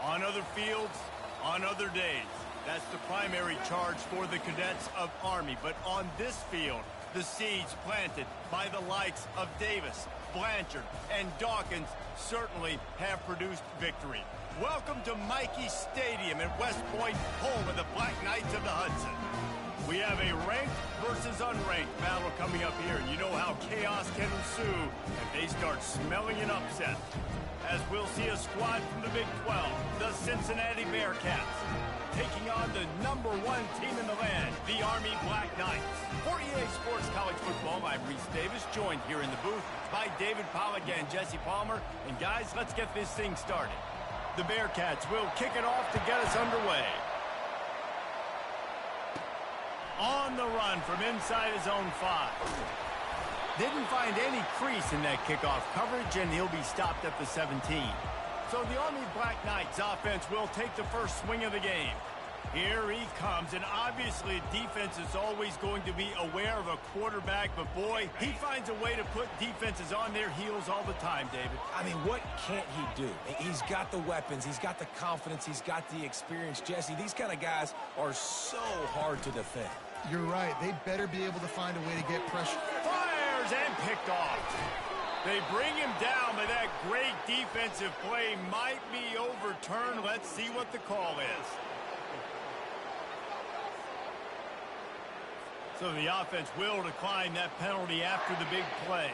On other fields, on other days. That's the primary charge for the cadets of Army. But on this field, the seeds planted by the likes of Davis, Blanchard, and Dawkins certainly have produced victory. Welcome to Michie Stadium in West Point, home of the Black Knights of the Hudson. We have a ranked versus unranked battle coming up here, and you know how chaos can ensue if they start smelling an upset. As we'll see a squad from the Big 12, the Cincinnati Bearcats, taking on the #1 team in the land, the Army Black Knights. For EA Sports College Football, I'm Reese Davis, joined here in the booth by David Pollack and Jesse Palmer. And guys, let's get this thing started. The Bearcats will kick it off to get us underway. On the run from inside his own 5. Didn't find any crease in that kickoff coverage, and he'll be stopped at the 17. So the Army Black Knights offense will take the first swing of the game. Here he comes, and obviously defense is always going to be aware of a quarterback, but boy, he finds a way to put defenses on their heels all the time, David. I mean, what can't he do? He's got the weapons, he's got the confidence, he's got the experience. Jesse, these kind of guys are so hard to defend. You're right. They better be able to find a way to get pressure. Fires and picked off. They bring him down, but that great defensive play might be overturned. Let's see what the call is. So the offense will decline that penalty after the big play.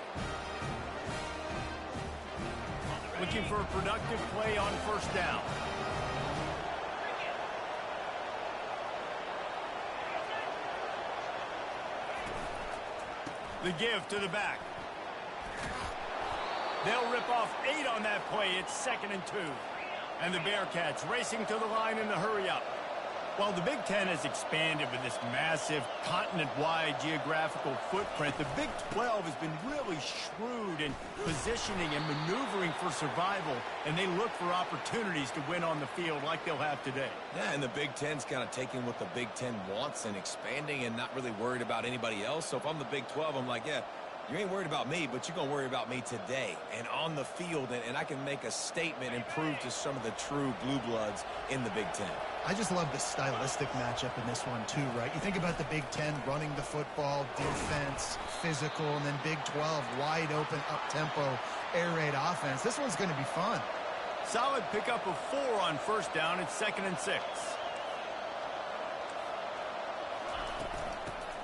Looking for a productive play on first down. The give to the back. They'll rip off 8 on that play. It's 2nd and 2. And the Bearcats racing to the line in the hurry-up. While the Big Ten has expanded with this massive continent-wide geographical footprint, the Big 12 has been really shrewd in positioning and maneuvering for survival, and they look for opportunities to win on the field like they'll have today. Yeah, and the Big Ten's kind of taking what the Big Ten wants and expanding and not really worried about anybody else. So if I'm the Big 12, I'm like, yeah, you ain't worried about me, but you're going to worry about me today and on the field, and I can make a statement and prove to some of the true blue bloods in the Big Ten. I just love the stylistic matchup in this one, too, right? You think about the Big Ten running the football, defense, physical, and then Big 12, wide open, up-tempo, air raid offense. This one's going to be fun. Solid pickup of 4 on first down. It's 2nd and 6.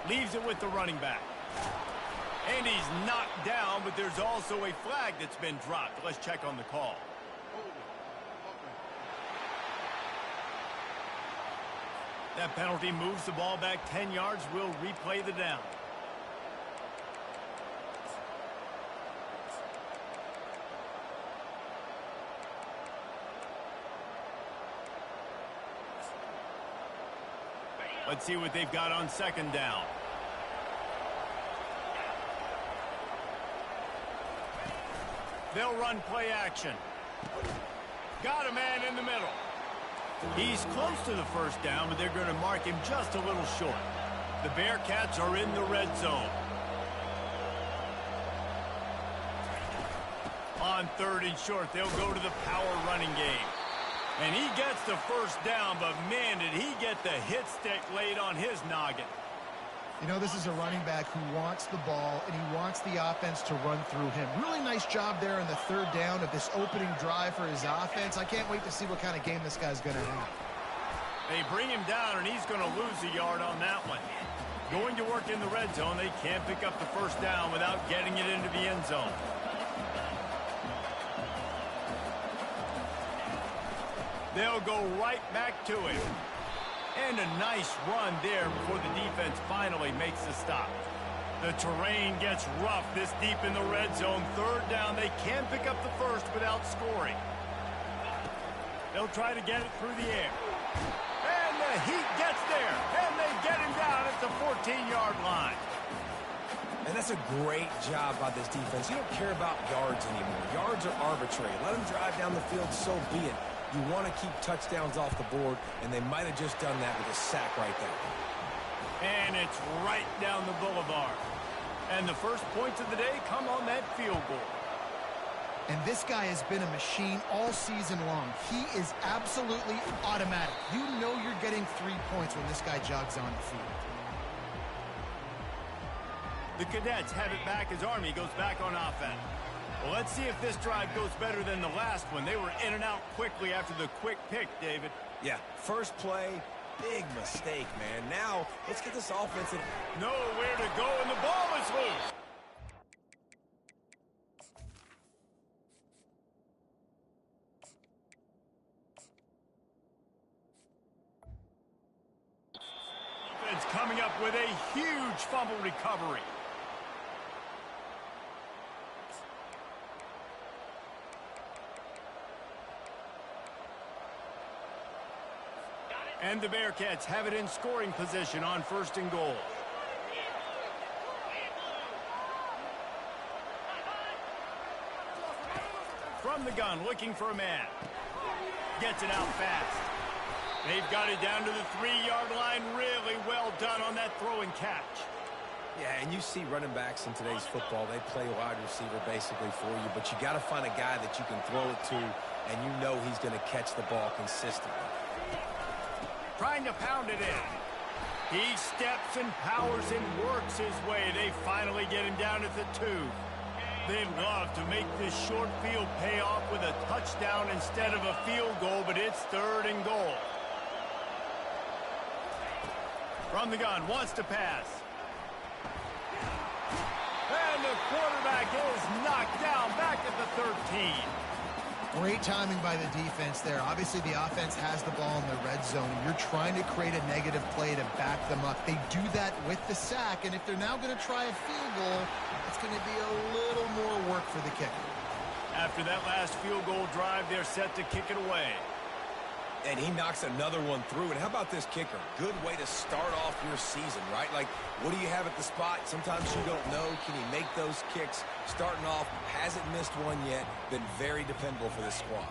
Leaves it with the running back. And he's knocked down, but there's also a flag that's been dropped. Let's check on the call. That penalty moves the ball back 10 yards. We'll replay the down. Let's see what they've got on 2nd down. They'll run play action. Got a man in the middle. He's close to the first down, but they're going to mark him just a little short. The Bearcats are in the red zone. On 3rd and short, they'll go to the power running game. And he gets the first down, but man, did he get the hit stick laid on his noggin. You know, this is a running back who wants the ball, and he wants the offense to run through him. Really nice job there on the 3rd down of this opening drive for his offense. I can't wait to see what kind of game this guy's going to have. They bring him down, and he's going to lose a yard on that one. Going to work in the red zone, they can't pick up the first down without getting it into the end zone. They'll go right back to him. And a nice run there before the defense finally makes the stop. The terrain gets rough this deep in the red zone. 3rd down, they can pick up the first without scoring. They'll try to get it through the air. And the heat gets there. And they get him down at the 14-yard line. And that's a great job by this defense. You don't care about yards anymore. Yards are arbitrary. Let them drive down the field, so be it. You want to keep touchdowns off the board, and they might have just done that with a sack right there. And it's right down the boulevard. And the first points of the day come on that field goal. And this guy has been a machine all season long. He is absolutely automatic. You know you're getting 3 points when this guy jogs on the field. The Cadets have it back as Army goes back on offense. Well, let's see if this drive goes better than the last one. They were in and out quickly after the quick pick, David. Yeah, first play, big mistake, man. Now, let's get this offense in. Nowhere to go, and the ball is loose. Defense coming up with a huge fumble recovery. And the Bearcats have it in scoring position on 1st and goal. From the gun, looking for a man. Gets it out fast. They've got it down to the 3-yard line. Really well done on that throw and catch. Yeah, and you see running backs in today's football, they play wide receiver basically for you, but you got to find a guy that you can throw it to, and you know he's going to catch the ball consistently. Trying to pound it in. He steps and powers and works his way. They finally get him down at the 2. They'd love to make this short field pay off with a touchdown instead of a field goal, but it's 3rd and goal. From the gun, wants to pass. And the quarterback is knocked down back at the 13. Great timing by the defense there. Obviously, the offense has the ball in the red zone. You're trying to create a negative play to back them up. They do that with the sack, and if they're now going to try a field goal, it's going to be a little more work for the kicker. After that last field goal drive, they're set to kick it away. And he knocks another one through. And how about this kicker? Good way to start off your season, right? Like, what do you have at the spot? Sometimes you don't know. Can he make those kicks? Starting off, hasn't missed one yet. Been very dependable for this squad.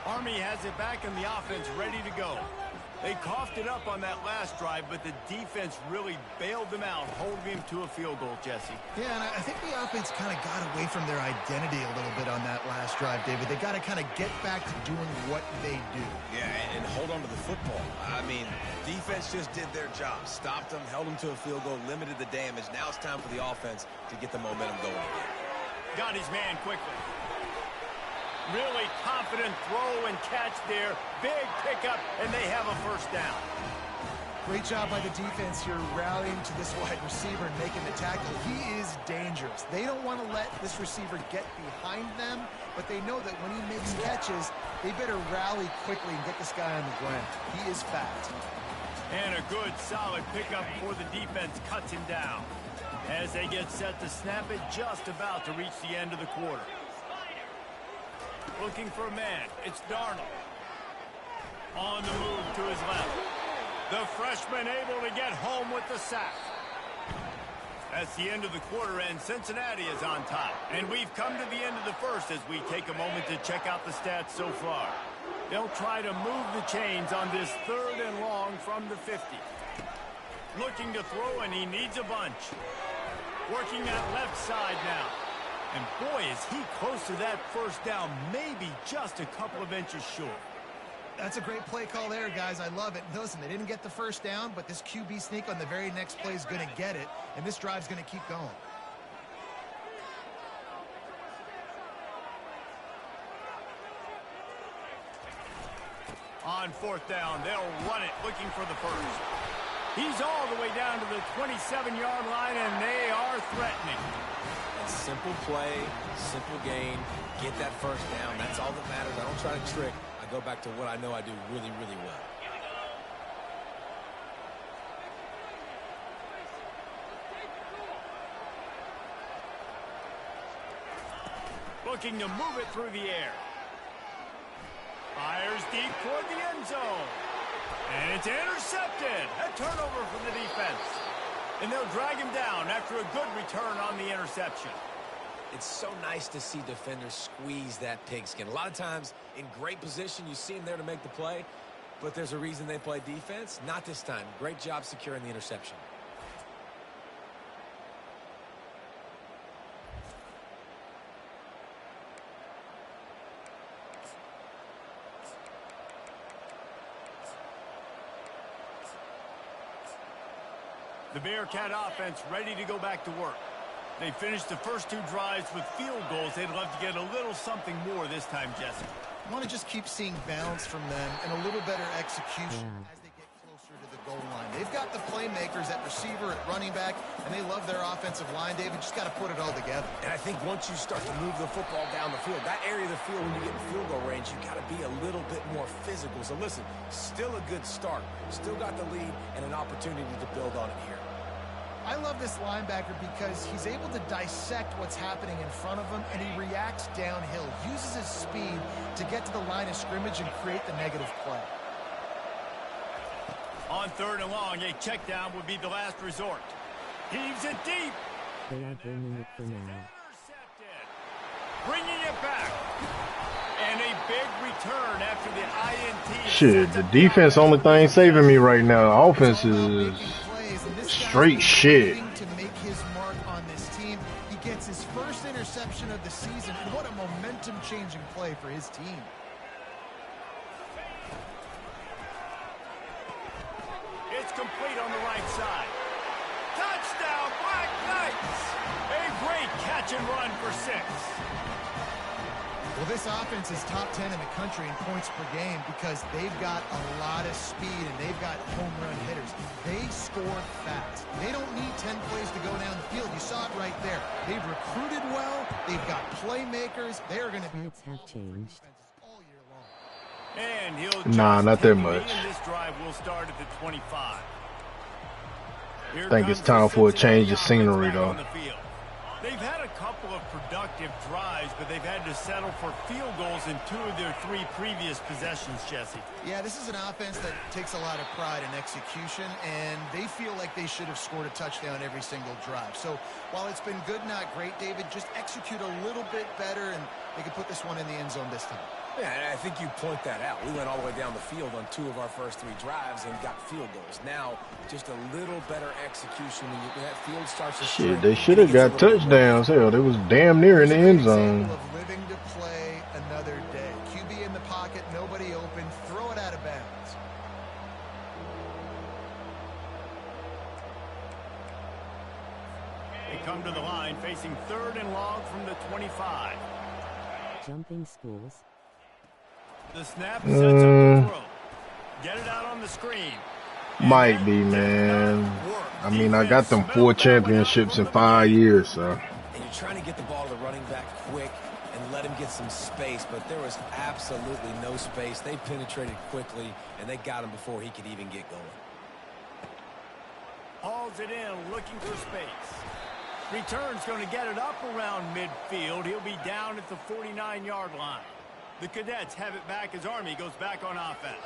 Army has it back in the offense, ready to go. They coughed it up on that last drive, but the defense really bailed them out, holding him to a field goal, Jesse. Yeah, and I think the offense kind of got away from their identity a little bit on that last drive, David. They got to kind of get back to doing what they do. Yeah, and hold on to the football. I mean, defense just did their job. Stopped them, held them to a field goal, limited the damage. Now it's time for the offense to get the momentum going again. Got his man quickly. Really confident throw and catch there. Big pickup, and they have a 1st down. Great job by the defense here rallying to this wide receiver and making the tackle. He is dangerous. They don't want to let this receiver get behind them, but they know that when he makes catches, they better rally quickly and get this guy on the ground. He is fast. And a good, solid pickup before the defense cuts him down. As they get set to snap it, just about to reach the end of the quarter. Looking for a man. It's Darnold. On the move to his left. The freshman able to get home with the sack. That's the end of the quarter, and Cincinnati is on top. And we've come to the end of the 1st as we take a moment to check out the stats so far. They'll try to move the chains on this 3rd and long from the 50. Looking to throw, and he needs a bunch. Working that left side now. And boy, is he close to that 1st down, maybe just a couple of inches short. That's a great play call there, guys. I love it. Listen, they didn't get the 1st down, but this QB sneak on the very next play is going to get it, and this drive's going to keep going. On 4th down, they'll run it, looking for the 1st. He's all the way down to the 27-yard line, and they are threatening. Simple play, simple gain, get that 1st down. That's all that matters. I don't try to trick. I go back to what I know I do really, really well. Looking to move it through the air. Fires deep toward the end zone. And it's intercepted. A turnover from the defense. And they'll drag him down after a good return on the interception. It's so nice to see defenders squeeze that pigskin. A lot of times, in great position, you see them there to make the play, but there's a reason they play defense. Not this time. Great job securing the interception. The Bearcat offense ready to go back to work. They finished the first 2 drives with field goals. They'd love to get a little something more this time, Jesse. I want to just keep seeing balance from them and a little better execution as they get closer to the goal line. They've got the playmakers at receiver, at running back, and they love their offensive line, David. Just got to put it all together. And I think once you start to move the football down the field, that area of the field when you get in field goal range, you got to be a little bit more physical. So listen, still a good start. Still got the lead and an opportunity to build on it here. I love this linebacker because he's able to dissect what's happening in front of him, and he reacts downhill, uses his speed to get to the line of scrimmage and create the negative play. On 3rd and long, a check down would be the last resort. Heaves it deep. They are bringing it for now. Intercepted. Bringing it back. And a big return after the INT. Shit, the defense only thing saving me right now. Offense is straight shit. To make his mark on this team, he gets his first interception of the season, and what a momentum-changing play for his team. It's complete on the right side. Touchdown, Black Knights! A great catch and run for 6. Well, this offense is top 10 in the country in points per game because they've got a lot of speed and they've got home run hitters. They score fast. They don't need 10 plays to go down the field. You saw it right there. They've recruited well. They've got playmakers. They're going to be Have changed. all year long. And he'll Nah, not that take the much. lead, and this drive will start at the 25. Here I think it's comes time the for a change Cincinnati of scenery, offense back though. on the field. They've had a couple of productive drives, but they've had to settle for field goals in 2 of their 3 previous possessions, Jesse. Yeah, this is an offense that takes a lot of pride in execution, and they feel like they should have scored a touchdown every single drive. So while it's been good, not great, David, just execute a little bit better, and they can put this one in the end zone this time. Yeah, and I think you point that out. We went all the way down the field on 2 of our first 3 drives and got field goals. Now, just a little better execution when that field starts to Shit, shrink. they should have got touchdowns. Hell, they was damn near in the end zone. Example of living to play another day. QB in the pocket, nobody open, throw it out of bounds. They come to the line facing 3rd and long from the 25. Jumping schools. The snap sets up the throw. Get it out on the screen. Might be, man. I mean, I got them 4 championships in 5 years, so. And you're trying to get the ball to the running back quick and let him get some space, but there was absolutely no space. They penetrated quickly, and they got him before he could even get going. Hauls it in, looking for space. Return's going to get it up around midfield. He'll be down at the 49-yard line. The Cadets have it back as Army goes back on offense.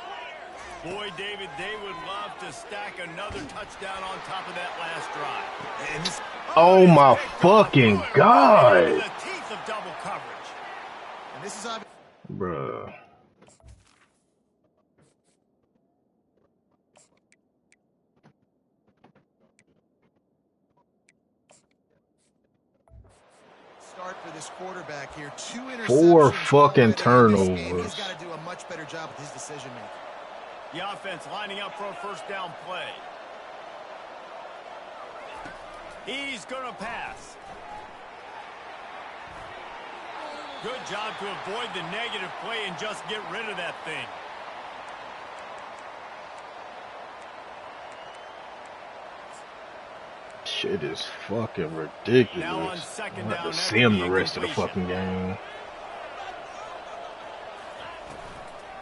Boy, David, they would love to stack another touchdown on top of that last drive. And this, Oh my fucking God. The teeth of double coverage. And this is Bruh. start for this quarterback here. 2 interceptions. 4 fucking already in this game. turnovers. He's got to do a much better job with his decision making. The offense lining up for a first down play. He's going to pass. Good job to avoid the negative play and just get rid of that thing. Shit is fucking Now on ridiculous. second I'm gonna have down, to that see him would be the rest of the incompletion. fucking game.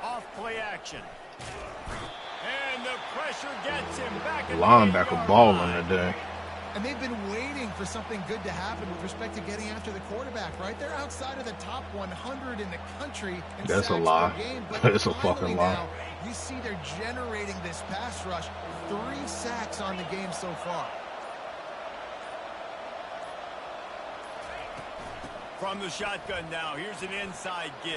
Off play action. And the pressure gets him back. at the Linebacker 8-yard balling line. today. And they've been waiting for something good to happen with respect to getting after the quarterback, right? They're outside of the top 100 in the country in That's a sacks lie. per game, but That's a finally fucking lie. now, you see they're generating this pass rush. 3 sacks on the game so far. From the shotgun now, here's an inside give.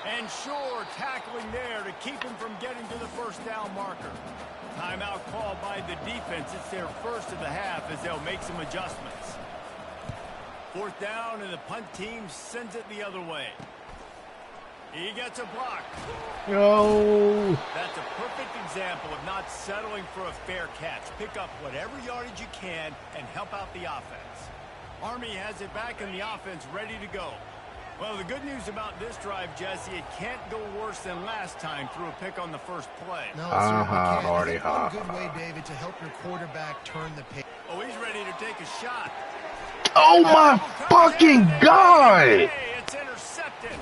And Shore tackling there to keep him from getting to the first down marker. Timeout called by the defense. It's their first of the half as they'll make some adjustments. 4th down, and the punt team sends it the other way. He gets a block. Yo. That's a perfect example of not settling for a fair catch. Pick up whatever yardage you can and help out the offense. Army has it back in the offense ready to go. Well, the good news about this drive, Jesse, it can't go worse than last time through a pick on the first play. No, it certainly can't. Hardy, It's one good way, David, to help your quarterback turn the page. Oh, he's ready to take a shot. Oh my fucking God! Hey, it's intercepted.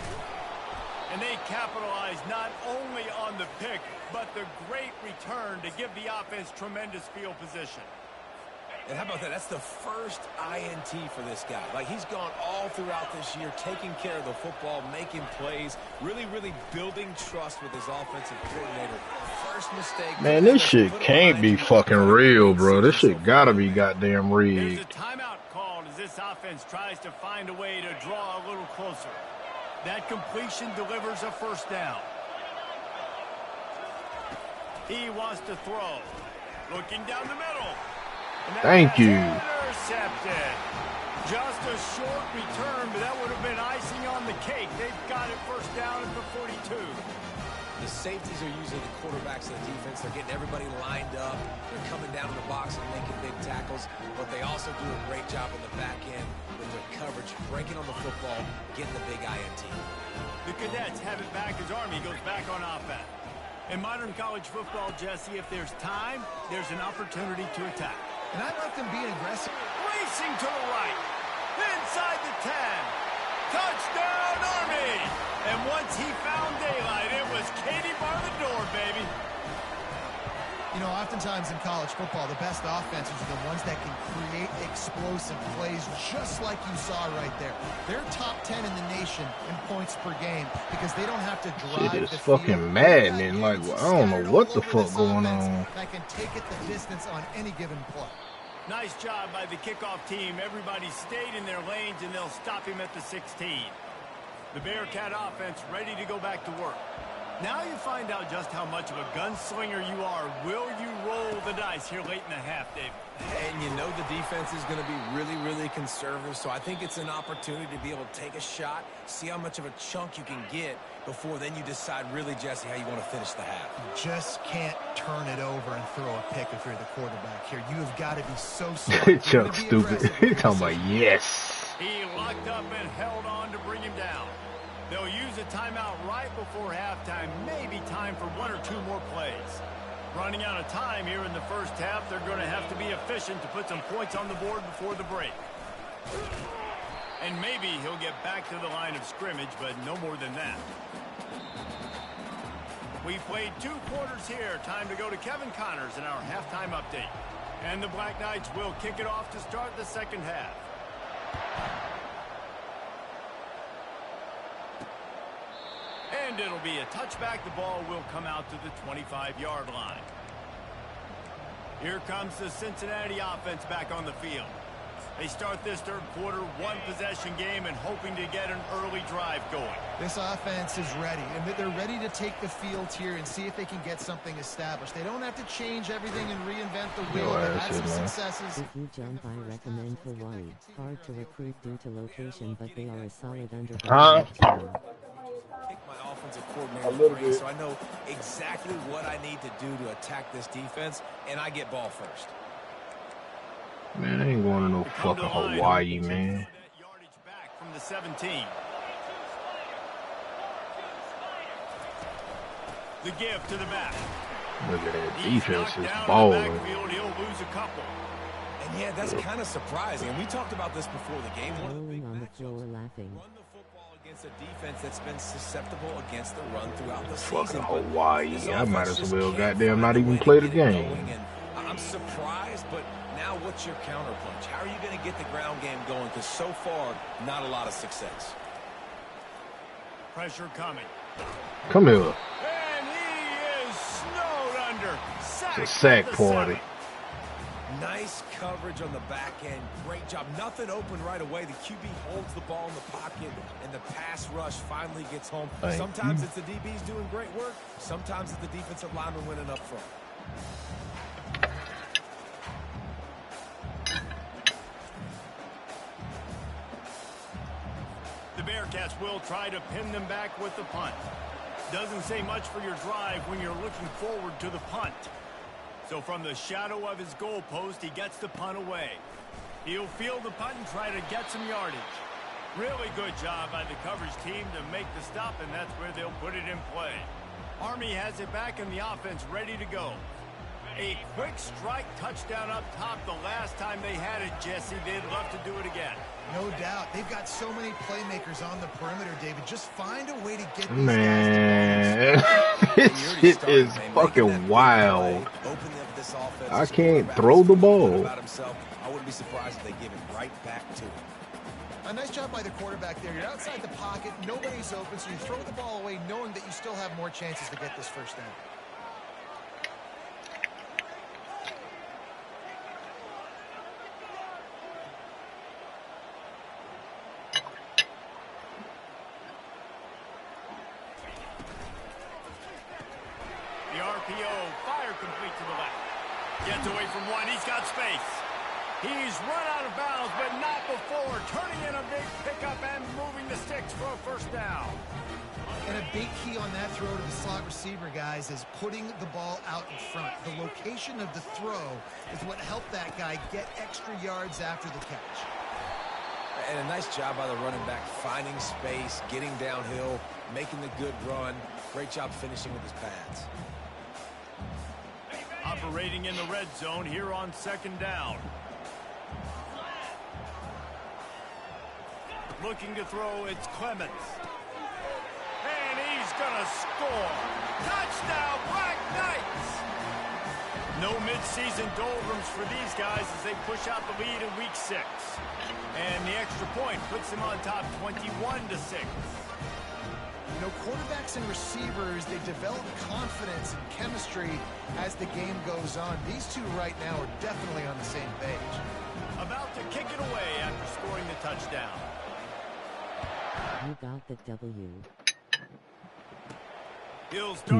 And they capitalize not only on the pick, but the great return to give the offense tremendous field position. And how about that? That's the first INT for this guy. Like, he's gone all throughout this year, taking care of the football, making plays, really building trust with his offensive coordinator. First mistake. Man, this shit can't be fucking real, bro. This shit gotta be goddamn There's rigged. a timeout called as this offense tries to find a way to draw a little closer. That completion delivers a first down. He wants to throw. Looking down the middle. Thank you. Intercepted. Just a short return, but that would have been icing on the cake. They've got it first down at the 42. The safeties are usually the quarterbacks of the defense. They're getting everybody lined up. They're coming down in the box and making big tackles, but they also do a great job on the back end with their coverage, breaking on the football, getting the big INT. The Cadets have it back as Army goes back on offense. In modern college football, Jesse, if there's time, there's an opportunity to attack. And I like them being aggressive. Racing to the right. Inside the 10. Touchdown, Army! And once he found daylight, it was Katie bar the door, baby. You know, oftentimes in college football, the best offenses are the ones that can create explosive plays just like you saw right there. They're top 10 in the nation in points per game because they don't have to drive Shit is the fucking field. maddening. Like, I don't know what the fuck going on. That can take it the distance on any given play. Nice job by the kickoff team. Everybody stayed in their lanes, and they'll stop him at the 16. The Bearcat offense ready to go back to work. Now you find out just how much of a gunslinger you are. Will you roll the dice here late in the half, David? And you know the defense is going to be really conservative, so I think it's an opportunity to be able to take a shot, see how much of a chunk you can get before then you decide really, Jesse, how you want to finish the half. You just can't turn it over and throw a pick if you're the quarterback here. You have got to be so smart. Chuck's stupid. He's talking about yes. He locked up and held on to bring him down. They'll use a timeout right before halftime, maybe time for one or two more plays. Running out of time here in the first half, they're going to have to be efficient to put some points on the board before the break. And maybe he'll get back to the line of scrimmage, but no more than that. We played 2 quarters here. Time to go to Kevin Connors in our halftime update. And the Black Knights will kick it off to start the second half. And it'll be a touchback. The ball will come out to the 25-yard line. Here comes the Cincinnati offense back on the field. They start this third quarter, 1-possession game, and hoping to get an early drive going. This offense is ready, and they're ready to take the field here and see if they can get something established. They don't have to change everything and reinvent the wheel. They've had some successes. If you jump, I recommend Hawaii. Hard to recruit due to location, but they are a solid underdog. My offensive coordinator brain, so I know exactly what I need to do to attack this defense, and I get ball first. Man, I ain't going to no fucking Hawaii, man. Yardage back from the 17. The give to the back. Look at that He's defense knocked is down in the balling. backfield. He'll lose a couple. And yeah, that's kind of surprising. And we talked about this before the game. One of the Rolling big on the matchups, floor laughing. run the football against a defense that's been susceptible against the run throughout the Fucking season. Hawaii. This I might offense as just well can't goddamn find not a even way to play the get it game. going. And I'm surprised, but now what's your counterpunch? How are you going to get the ground game going? Because so far, not a lot of success. Pressure coming. Come here. And he is snowed under. It's a sack party. Nice coverage on the back end. Great job. Nothing open right away. The QB holds the ball in the pocket, and the pass rush finally gets home. Sometimes it's the DBs doing great work. Sometimes it's the defensive lineman winning up front. Bearcats will try to pin them back with the punt. Doesn't say much for your drive when you're looking forward to the punt. So from the shadow of his goalpost, he gets the punt away. He'll field the punt and try to get some yardage. Really good job by the coverage team to make the stop, and that's where they'll put it in play. Army has it back in the offense, ready to go. A quick strike touchdown up top the last time they had it, Jesse. They'd love to do it again. No doubt. They've got so many playmakers on the perimeter, David. Just find a way to get these Man, guys this shit is fucking wild. I can't throw the ball. I wouldn't be surprised if they give it right back to him. A nice job by the quarterback there. You're outside the pocket. Nobody's open, so you throw the ball away knowing that you still have more chances to get this first down. The RPO, fire complete to the left. Gets away from one, he's got space. He's run out of bounds, but not before turning in a big pickup and moving the sticks for a first down. And a big key on that throw to the slot receiver, guys, is putting the ball out in front. The location of the throw is what helped that guy get extra yards after the catch. And a nice job by the running back, finding space, getting downhill, making the good run. Great job finishing with his pads. Operating in the red zone here on second down. Looking to throw, it's Clements. And he's gonna score. Touchdown, Black Knights! No midseason doldrums for these guys as they push out the lead in week 6. And the extra point puts them on top 21-6. You know, quarterbacks and receivers, they develop confidence and chemistry as the game goes on. These two right now are definitely on the same page. About to kick it away after scoring the touchdown. You got the W.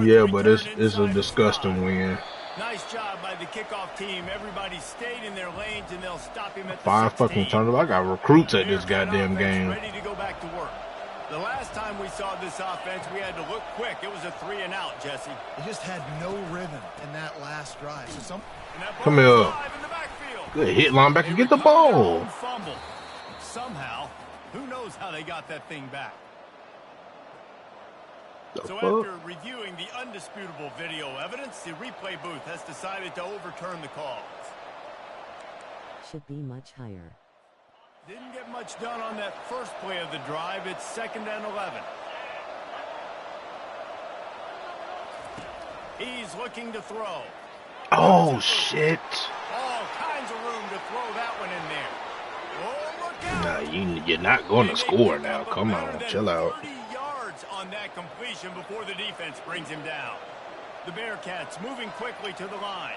Yeah, but it's a disgusting win. Nice job by the kickoff team. Everybody stayed in their lanes, and they'll stop him at the 5 fucking turnovers. I got recruits at this goddamn game. Ready to go back to work. The last time we saw this offense, we had to look quick. It was a 3-and-out, Jesse. They just had no rhythm in that last drive. So Come here. Good hit, linebacker. Get the ball. Fumble. Somehow, who knows how they got that thing back. So after reviewing the undisputable video evidence, the replay booth has decided to overturn the calls. Should be much higher. Didn't get much done on that first play of the drive. It's 2nd and 11. He's looking to throw. Oh, shit. All kinds of room to throw that one in there. Oh, look out. Nah, you're not going to score now. Come on, chill out. 30 yards on that completion before the defense brings him down. The Bearcats moving quickly to the line.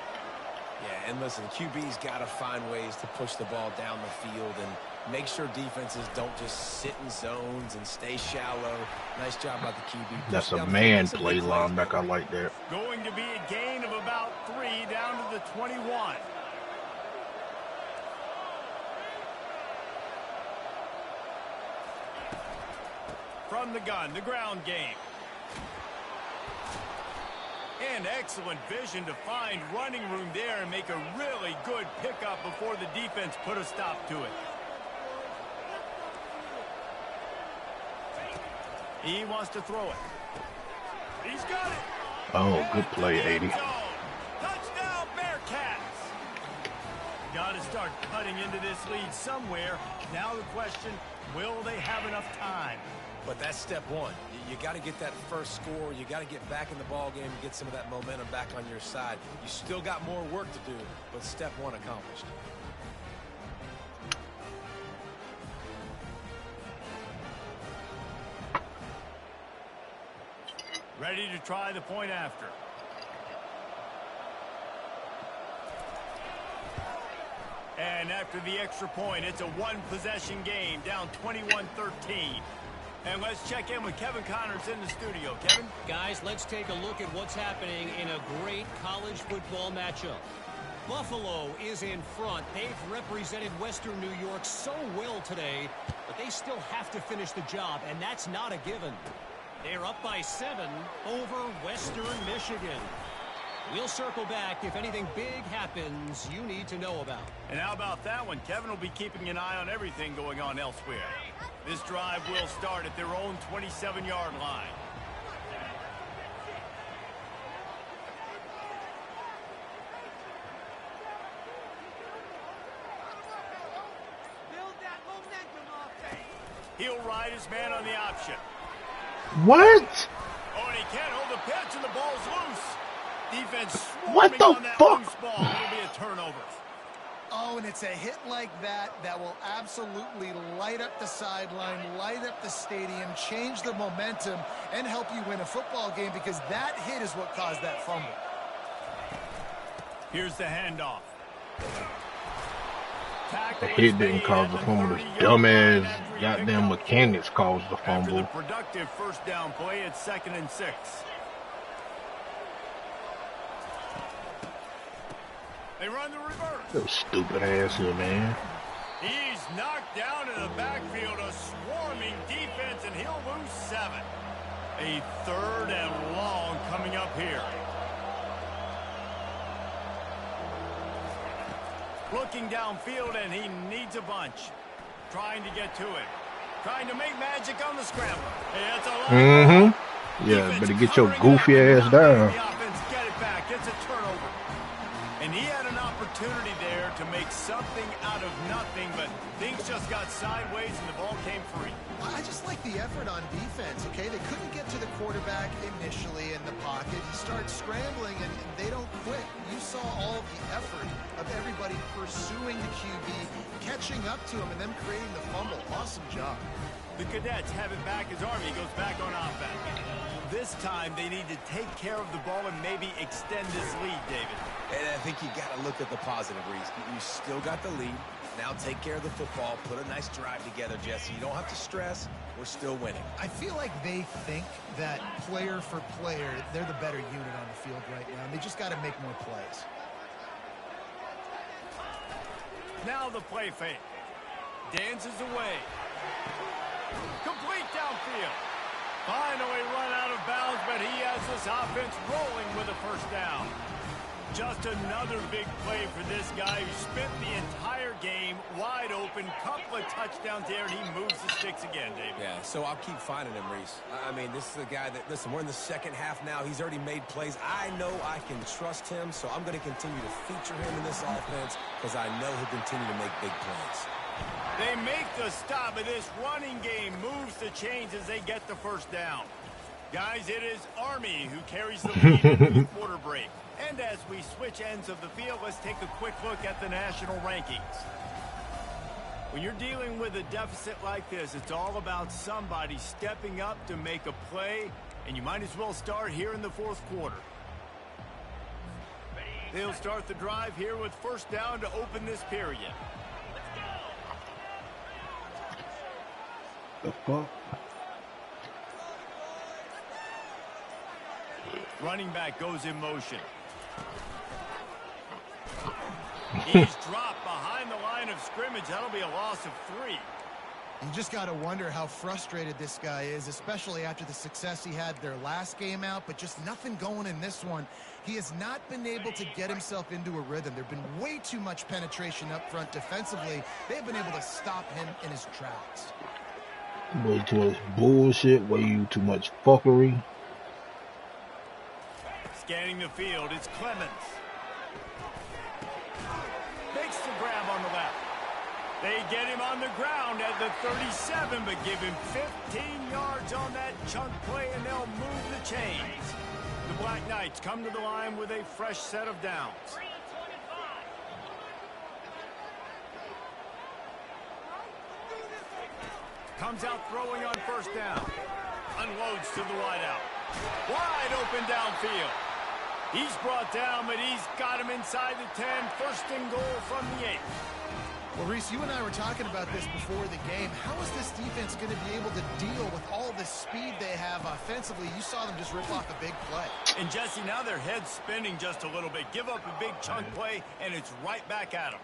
Yeah, and listen, QB's got to find ways to push the ball down the field and make sure defenses don't just sit in zones and stay shallow. Nice job by the QB. That's a man play linebacker. I like that. Going to be a gain of about 3 down to the 21. From the gun, the ground game. And excellent vision to find running room there and make a really good pickup before the defense put a stop to it. He wants to throw it. He's got it. Oh, good play, 80. Touchdown, Bearcats. Got to start cutting into this lead somewhere. Now the question, will they have enough time? But that's step one. You got to get that first score. You got to get back in the ball game and get some of that momentum back on your side. You still got more work to do, but step one accomplished. Ready to try the point after. And after the extra point, it's a one-possession game, down 21-13. And let's check in with Kevin Connors in the studio. Kevin? Guys, let's take a look at what's happening in a great college football matchup. Buffalo is in front. They've represented Western New York so well today. but they still have to finish the job, and that's not a given. They're up by 7 over Western Michigan. We'll circle back if anything big happens you need to know about. And how about that one? Kevin will be keeping an eye on everything going on elsewhere. This drive will start at their own 27-yard line. He'll ride his man on the option. What? Oh, and he can't hold the pitch, and the ball's loose. Defense What swarming the on that fuck? loose ball. It'll be a turnover. Oh, and it's a hit like that that will absolutely light up the sideline, light up the stadium, change the momentum, and help you win a football game, because that hit is what caused that fumble. Here's the handoff. The hit didn't cause the fumble. This dumbass goddamn mechanics caused the After the fumble. productive first down play, it's 2nd and 6. They run the reverse. Those stupid ass here, man. He's knocked down in the backfield, a swarming defense, and he'll lose 7. A 3rd and long coming up here. Looking downfield, and he needs a bunch. Trying to get to it. Trying to make magic on the scramble. Hey, that's a lot. Yeah, better get your goofy ass down. The offense get it back. It's a turnover. And he had an opportunity there to make something out of nothing, but things just got sideways and the ball came free. I just like the effort on defense, okay? They couldn't get to the quarterback initially in the pocket. He starts scrambling, and they don't quit. You saw all of the effort of everybody pursuing the QB, catching up to him, and then creating the fumble. Awesome job. The Cadets have it back as Army goes back on offense. This time, they need to take care of the ball and maybe extend this lead, David. And I think you got to look at the positive, Reese. You still got the lead. Now take care of the football. Put a nice drive together, Jesse. You don't have to stress. We're still winning. I feel like they think that player for player, they're the better unit on the field right now, and they just got to make more plays. Now the play fake. Dances away. Complete downfield. Finally run out of bounds, but he has this offense rolling with a first down. Just another big play for this guy who spent the entire game wide open, couple of touchdowns there, and he moves the sticks again, David. Yeah, so I'll keep finding him, Reese. I mean, this is a guy that, listen, we're in the second half now. He's already made plays. I know I can trust him, so I'm going to continue to feature him in this offense because I know he'll continue to make big plays. They make the stop, and this running game moves the chains as they get the first down. Guys, it is Army who carries the lead into the quarter break. And as we switch ends of the field, let's take a quick look at the national rankings. When you're dealing with a deficit like this, it's all about somebody stepping up to make a play, and you might as well start here in the fourth quarter. They'll start the drive here with first down to open this period. The fuck? Running back goes in motion. He's dropped behind the line of scrimmage. That'll be a loss of 3. You just got to wonder how frustrated this guy is, especially after the success he had their last game out, but just nothing going in this one. He has not been able to get himself into a rhythm. There's been way too much penetration up front defensively. They've been able to stop him in his tracks. Way too much bullshit, way too much fuckery. Scanning the field, it's Clemens. Makes the grab on the left. They get him on the ground at the 37, but give him 15 yards on that chunk play, and they'll move the chains. The Black Knights come to the line with a fresh set of downs. Comes out throwing on first down. Unloads to the wideout. Wide open downfield. He's brought down, but he's got him inside the 10. First and goal from the 8. Well, Reese, you and I were talking about this before the game. How is this defense going to be able to deal with all the speed they have offensively? You saw them just rip off a big play. And, Jesse, now their head's spinning just a little bit. Give up a big chunk play, and it's right back at them.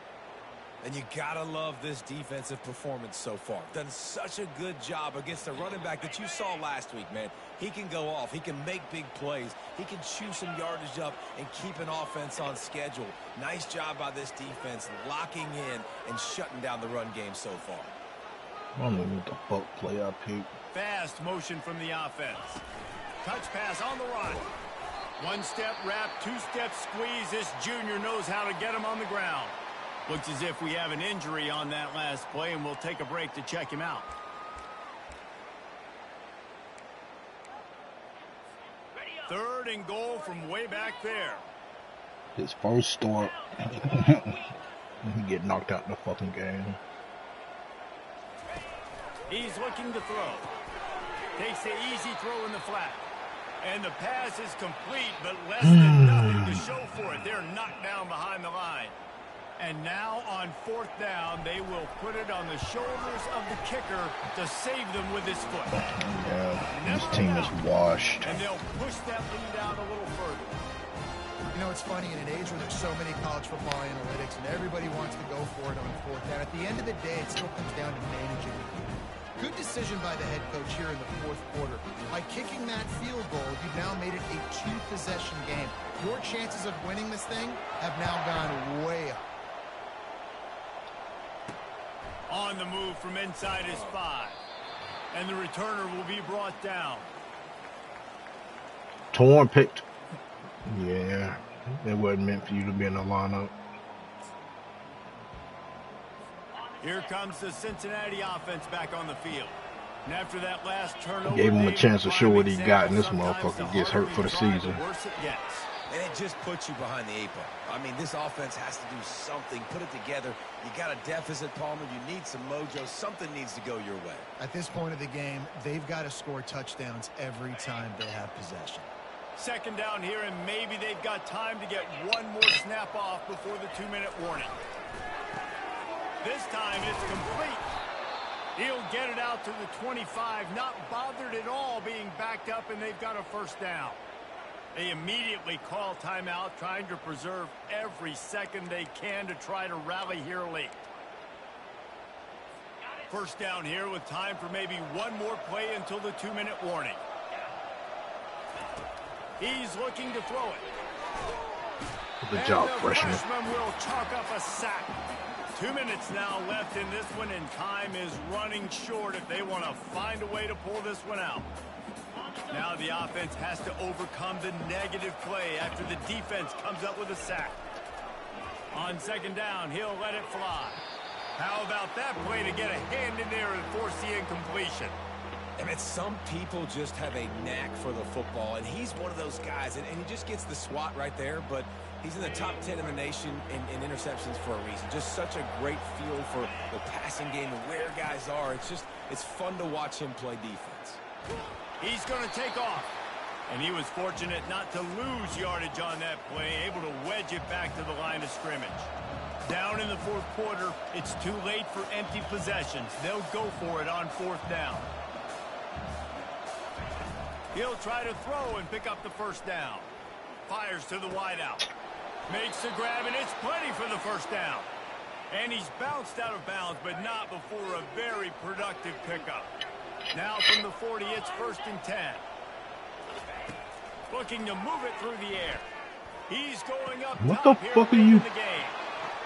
And you gotta love this defensive performance so far. Done such a good job against the running back that you saw last week, man. He can go off. He can make big plays. He can chew some yardage up and keep an offense on schedule. Nice job by this defense locking in and shutting down the run game so far. I don't know what the fuck play I picked. Fast motion from the offense. Touch pass on the run. One step wrap, two step squeeze. This junior knows how to get him on the ground. Looks as if we have an injury on that last play, and we'll take a break to check him out. Third and goal from way back there. His first start. He get knocked out the fucking game. He's looking to throw. Takes the easy throw in the flat. And the pass is complete, but less than nothing to show for it. They're knocked down behind the line. And now on fourth down, they will put it on the shoulders of the kicker to save them with his foot. Yeah, this team is washed. And they'll push that lead out a little further. You know, it's funny, in an age where there's so many college football analytics and everybody wants to go for it on fourth down, at the end of the day, it still comes down to managing the game. Good decision by the head coach here in the fourth quarter. By kicking that field goal, you've now made it a two-possession game. Your chances of winning this thing have now gone way up. On the move from inside his 5. And the returner will be brought down. Torn picked. Yeah, that wasn't meant for you to be in the lineup. Here comes the Cincinnati offense back on the field. And after that last turnover, Gave him a chance to show what he got, and this motherfucker gets hurt for the season. And it just puts you behind the 8 ball. I mean, this offense has to do something, put it together. You got a deficit, Palmer. You need some mojo. Something needs to go your way. At this point of the game, they've got to score touchdowns every time they have possession. Second down here, and maybe they've got time to get one more snap off before the 2-minute warning. This time it's complete. He'll get it out to the 25, not bothered at all being backed up, and they've got a first down. They immediately call timeout, trying to preserve every second they can to try to rally here late. First down here with time for maybe one more play until the 2-minute warning. He's looking to throw it. Good job, and the freshman. will chalk up a sack. 2 minutes now left in this one, and time is running short if they want to find a way to pull this one out. Now the offense has to overcome the negative play after the defense comes up with a sack. On second down, he'll let it fly. How about that play to get a hand in there and force the incompletion? I mean, some people just have a knack for the football, and he's one of those guys, and he just gets the swat right there, but he's in the top 10 in the nation in interceptions for a reason. Just such a great feel for the passing game and where guys are. It's fun to watch him play defense. He's going to take off. And he was fortunate not to lose yardage on that play, able to wedge it back to the line of scrimmage. Down in the fourth quarter, it's too late for empty possessions. They'll go for it on fourth down. He'll try to throw and pick up the first down. Fires to the wideout. Makes the grab, and it's plenty for the first down. And he's bounced out of bounds, but not before a very productive pickup. Now from the 40, it's 1st and 10. Looking to move it through the air. He's going up What top the here fuck are late you? in the game.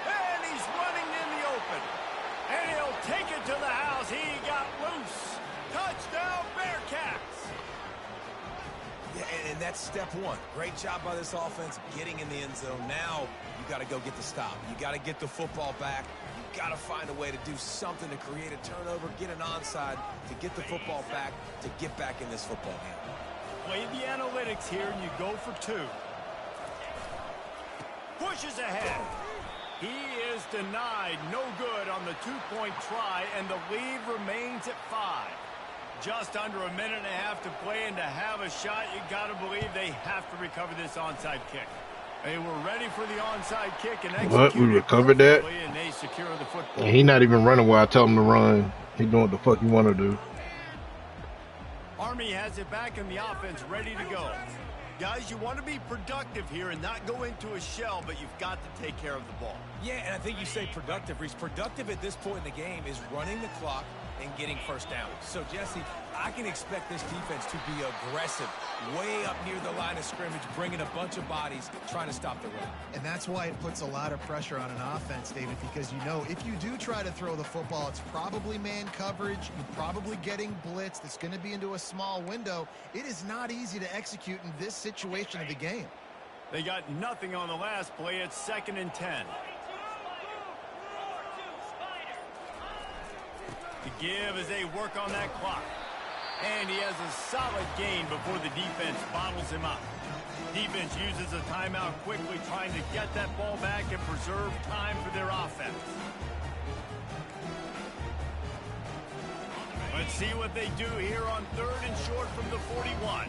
And he's running in the open. And he'll take it to the house. He got loose. Touchdown, Bearcats. Yeah, and that's step one. Great job by this offense getting in the end zone. Now you got to go get the stop. You got to get the football back. You got to find a way to do something to create a turnover, get an onside, to get the football back, to get back in this football game. Play the analytics here, and you go for 2. Pushes ahead. He is denied. No good on the 2-point try, and the lead remains at 5. Just under a minute and a half to play, and to have a shot, you got to believe they have to recover this onside kick. They were ready for the onside kick and executed. What? We recovered that? And they secure the football. And he not even running where I tell him to run. He doing what the fuck he want to do. Army has it back, and the offense ready to go. Guys, you want to be productive here and not go into a shell, but you've got to take care of the ball. Yeah, and I think you say productive, Reese. Productive at this point in the game is running the clock and getting first down. So, Jesse, I can expect this defense to be aggressive, way up near the line of scrimmage, bringing a bunch of bodies, trying to stop the run. And that's why it puts a lot of pressure on an offense, David, because you know if you do try to throw the football, it's probably man coverage. You're probably getting blitzed. It's going to be into a small window. It is not easy to execute in this situation of the game. They got nothing on the last play. It's 2nd and 10. To give as they work on that clock. And he has a solid gain before the defense bottles him up. Defense uses a timeout quickly, trying to get that ball back and preserve time for their offense. Let's see what they do here on 3rd and short from the 41.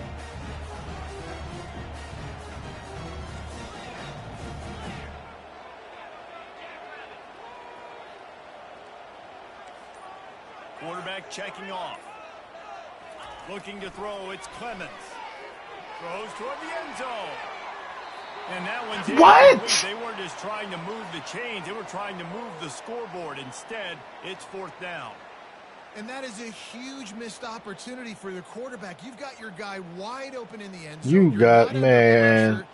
Quarterback checking off. Looking to throw, it's Clemens. Throws toward the end zone. And that one's in. What? They weren't just trying to move the chains. They were trying to move the scoreboard. Instead, it's 4th down. And that is a huge missed opportunity for the quarterback. You've got your guy wide open in the end zone. You got, man.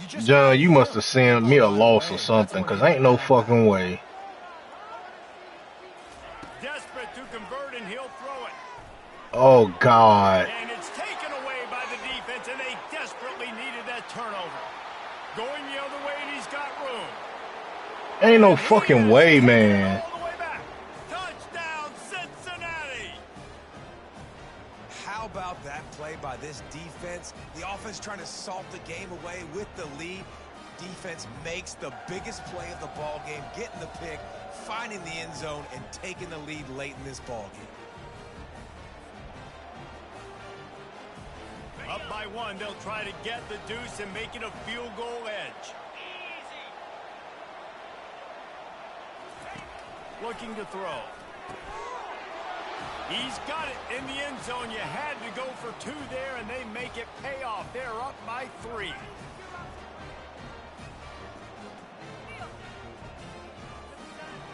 John, you must have sent me a loss or something, because ain't no fucking way. Desperate to convert, and he'll throw it. Oh, God. And it's taken away by the defense, and they desperately needed that turnover. Going the other way, and he's got room. Ain't no fucking way, man. All the way back. Touchdown, Cincinnati. How about that play by this defense? The offense trying to salt the game away with the lead. Defense makes the biggest play of the ball game, getting the pick, finding the end zone, and taking the lead late in this ball game. Up by 1, they'll try to get the deuce and make it a field goal edge. Looking to throw. He's got it in the end zone. You had to go for 2 there, and they make it pay off. They're up by 3.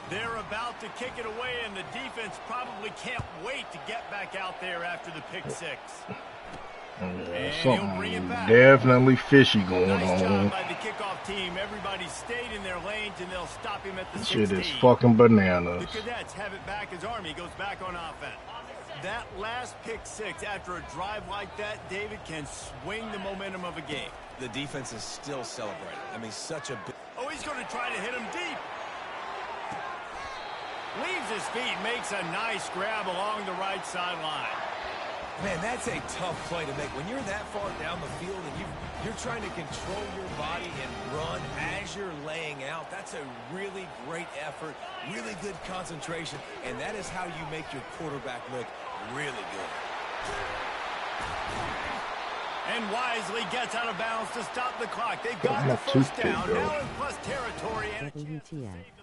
They're about to kick it away, and the defense probably can't wait to get back out there after the pick 6. Something definitely fishy going Nice job on. by the kickoff team. Everybody stayed in their lanes, and they'll stop him at the This 16. shit is fucking bananas. The Cadets have it back as Army goes back on offense. That last pick 6 after a drive like that, David, can swing the momentum of a game. The defense is still celebrating. I mean, such a big... Oh, he's going to try to hit him deep. Leaves his feet, makes a nice grab along the right sideline. Man, that's a tough play to make. When you're that far down the field and you're trying to control your body and run as you're laying out, that's a really great effort, really good concentration, and that is how you make your quarterback look really good. And wisely gets out of bounds to stop the clock. They've got the Not first too big, down, though. now in plus territory, and a chance to WTF. save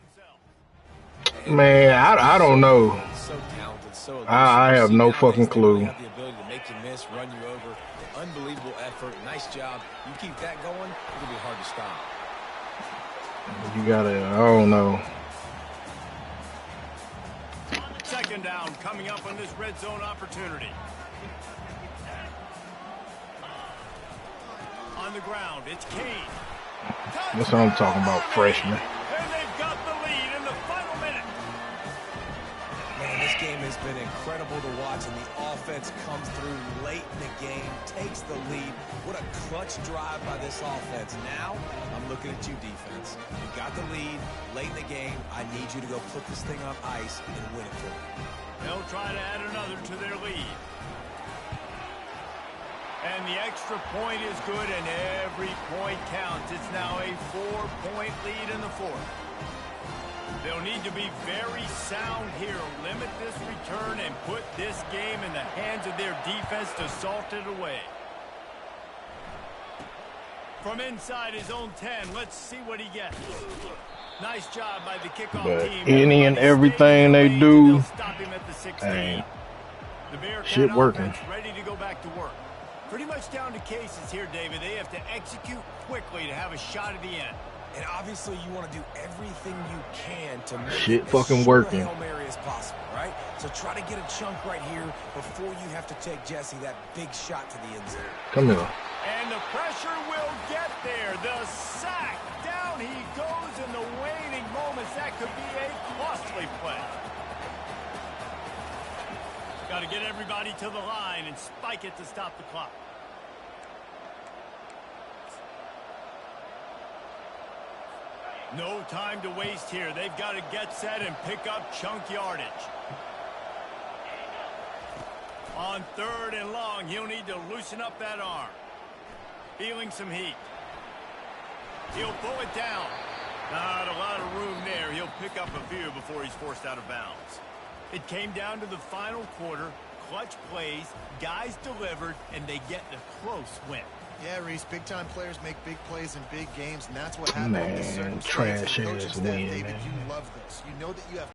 themselves. Man, I don't know. So talented, so elusive. I have no Nowadays, fucking they clue. really have the ability to make you miss, run you over. Unbelievable effort. Nice job. You keep that going, it'll be hard to stop. You gotta, I don't know. 2nd down coming up on this red zone opportunity. On the ground, it's Kane. That's what I'm talking about, freshman. And they've got the lead in the final minute. Man, this game has been incredible to watch, and the offense comes through late in the game, takes the lead. What a clutch drive by this offense. Now, I'm looking at you, defense. You got the lead late in the game. I need you to go put this thing on ice and win it for me. They'll try to add another to their lead. And the extra point is good, and every point counts. It's now a 4-point lead in the 4th. They'll need to be very sound here, limit this return, and put this game in the hands of their defense to salt it away. From inside his own 10, let's see what he gets. Nice job by the kickoff But team. any and everything they do, hey, The Bearcat shit working. offense ready to go back to work. Pretty much comes down to cases here, David. They have to execute quickly to have a shot at the end. And obviously, you want to do everything you can to make Shit it fucking as working. Hail Mary as possible, right? So try to get a chunk right here before you have to take Jesse that big shot to the end zone. Come here. And the pressure will get there. The sack. Down he goes in the waning moments. That could be a costly play. Got to get everybody to the line and spike it to stop the clock. No time to waste here. They've got to get set and pick up chunk yardage. On 3rd and long, he'll need to loosen up that arm. Feeling some heat. He'll pull it down. Not a lot of room there. He'll pick up a few before he's forced out of bounds. It came down to the final quarter. Clutch plays, guys delivered, and they get the close win. Yeah, Reese, big-time players make big plays in big games, and that's what happened in this Man, circumstance. trash And coaching ass staff, win, David, man. you love this. You know that you have